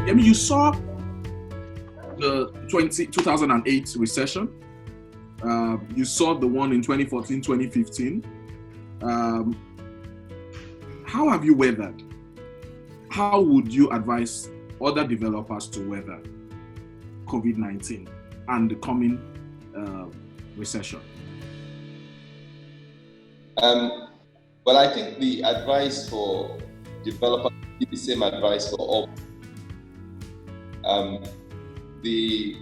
I mean, you saw the 2008 recession. You saw the one in 2014, 2015. How have you weathered? How would you advise other developers to weather COVID-19 and the coming recession? Well, I think the advice for developers is the same advice for all. The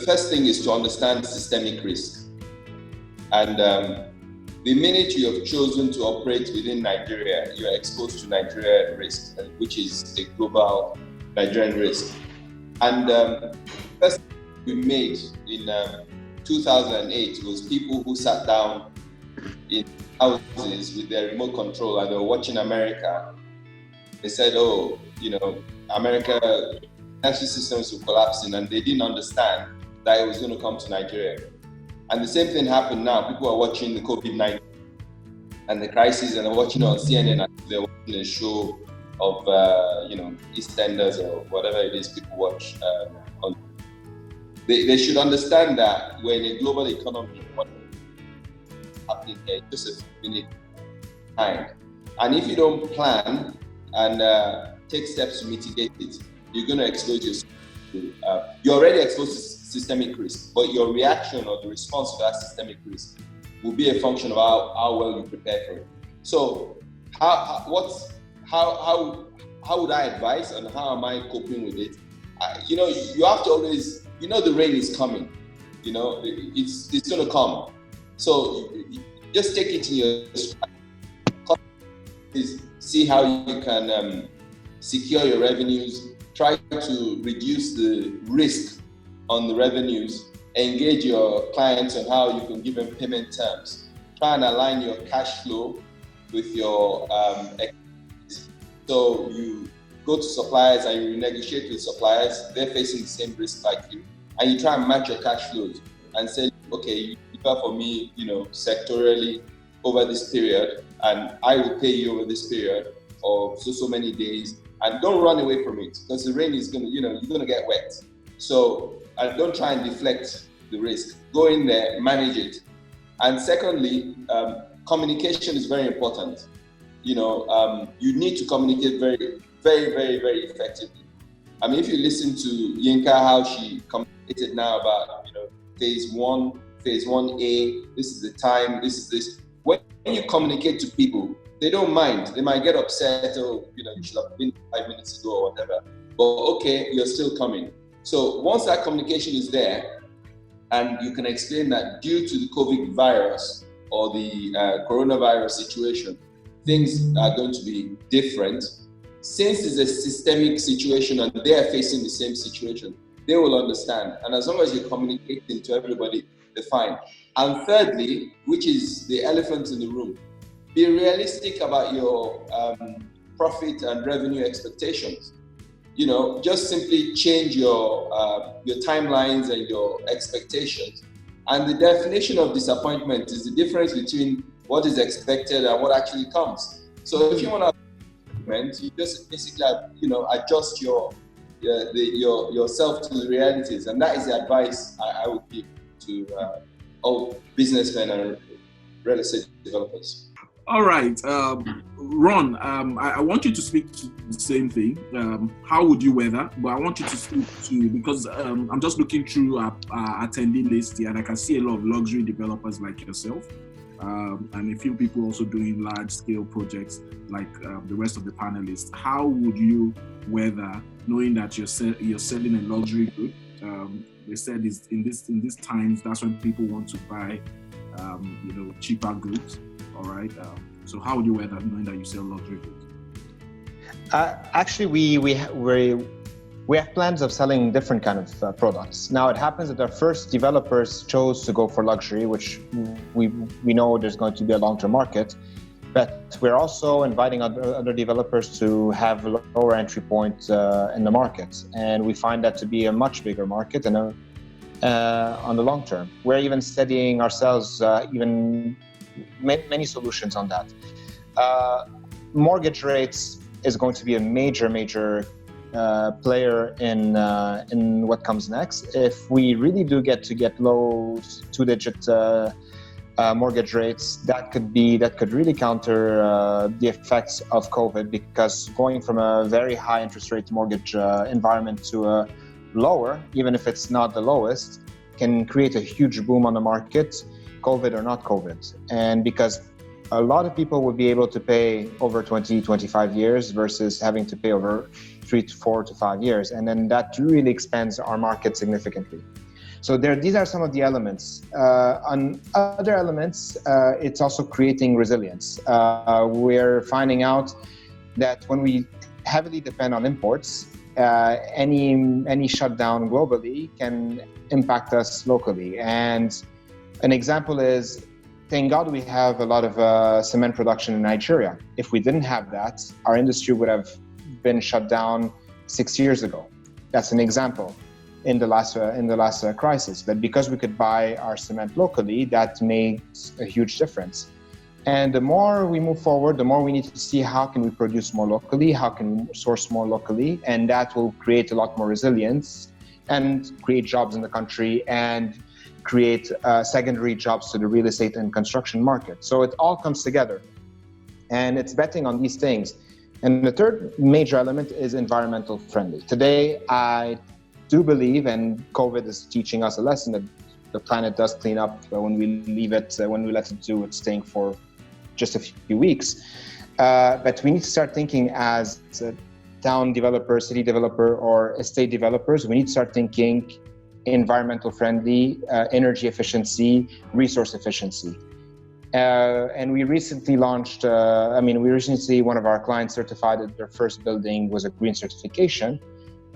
first thing is to understand systemic risk. And the minute you have chosen to operate within Nigeria, you are exposed to Nigeria risk, which is a global Nigerian risk. And the first thing we made in 2008 was people who sat down in houses with their remote control and they were watching America. They said, oh, America financial systems were collapsing, and they didn't understand that it was going to come to Nigeria. And the same thing happened now. People are watching the COVID-19 and the crisis, and they're watching it on CNN, and they're watching a show of, EastEnders or whatever it is people watch. They should understand that we're in a global economy. What is happening here just a few minutes time. And if you don't plan and take steps to mitigate it, you're going to expose yourself to, you're already exposed to systemic risk, but your reaction or the response to that systemic risk will be a function of how well you prepare for it. So how would I advise, and how am I coping with it? You have to always, the rain is coming, it's going to come. So just take it in your stride. See how you can secure your revenues, try to reduce the risk on the revenues, engage your clients on how you can give them payment terms, try and align your cash flow with your activities. So you go to suppliers and you negotiate with suppliers, they're facing the same risk like you, and you try and match your cash flows and say, okay, you deliver for me, sectorially over this period, and I will pay you over this period of so many days, and don't run away from it, because the rain is gonna, you're gonna get wet. So don't try and deflect the risk. Go in there, manage it. And secondly, communication is very important. You need to communicate very, very, very, very effectively. I mean, if you listen to Yinka, how she communicated now about, phase 1A, this is the time, this is this. When you communicate to people, they don't mind. They might get upset, you should have been 5 minutes ago or whatever. But okay, you're still coming. So once that communication is there, and you can explain that due to the COVID virus or the coronavirus situation, things are going to be different. Since it's a systemic situation and they are facing the same situation, they will understand. And as long as you're communicating to everybody, they're fine. And thirdly, which is the elephant in the room, be realistic about your profit and revenue expectations. Just simply change your timelines and your expectations. And the definition of disappointment is the difference between what is expected and what actually comes. So if you want to, you just basically, adjust yourself to the realities, and that is the advice I would give to all businessmen and real estate developers. All right, Ron, I want you to speak to the same thing. How would you weather? But I want you to speak to, because I'm just looking through our attendee list here, and I can see a lot of luxury developers like yourself, and a few people also doing large-scale projects like the rest of the panelists. How would you weather, knowing that you're selling a luxury good? They said in these times, that's when people want to buy, cheaper goods. All right. So how would you weather, knowing that you sell luxury goods? Actually, we have plans of selling different kind of products. Now it happens that our first developers chose to go for luxury, which we know there's going to be a long-term market. But we're also inviting other developers to have a lower entry point in the market, and we find that to be a much bigger market and on the long term. We're even studying ourselves many solutions on that. Mortgage rates is going to be a major player in what comes next. If we really do get low two-digit mortgage rates, that could really counter the effects of COVID, because going from a very high interest rate mortgage environment to a lower, even if it's not the lowest, can create a huge boom on the market, COVID or not COVID. And because a lot of people would be able to pay over 20, 25 years versus having to pay over 3 to 4 to 5 years. And then that really expands our market significantly. So these are some of the elements. On other elements, it's also creating resilience. We're finding out that when we heavily depend on imports, any shutdown globally can impact us locally. And an example is, thank God we have a lot of cement production in Nigeria. If we didn't have that, our industry would have been shut down 6 years ago. That's an example in the last crisis. But because we could buy our cement locally, that makes a huge difference. And the more we move forward, the more we need to see how can we produce more locally, how can we source more locally, and that will create a lot more resilience and create jobs in the country and create secondary jobs to the real estate and construction market. So it all comes together, and it's betting on these things. And the third major element is environmental friendly. Today, I do believe, and COVID is teaching us a lesson, that the planet does clean up when we leave it, when we let it do its thing for just a few weeks. But we need to start thinking as a town developer, city developer, or estate developers. We need to start thinking environmental friendly, energy efficiency, resource efficiency. And we recently launched, one of our clients certified that their first building was a green certification.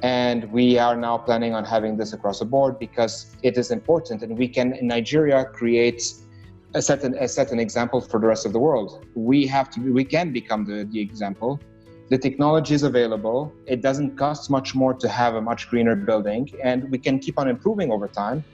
And we are now planning on having this across the board because it is important. And we can, in Nigeria, create set an example for the rest of the world. We can become the example. The technology is available. It doesn't cost much more to have a much greener building, and we can keep on improving over time.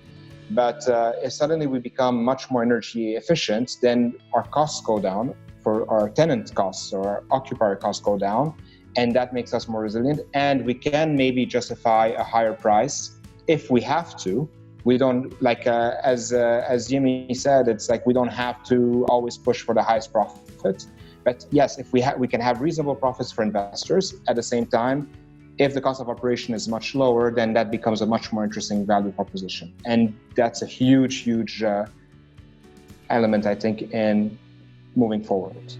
But if suddenly we become much more energy efficient, then our costs go down for our tenant costs or our occupier costs go down, and that makes us more resilient. And we can maybe justify a higher price if we have to. We don't, as Yemi said, it's like we don't have to always push for the highest profit. But yes, if we can have reasonable profits for investors. At the same time, if the cost of operation is much lower, then that becomes a much more interesting value proposition. And that's a huge element, I think, in moving forward.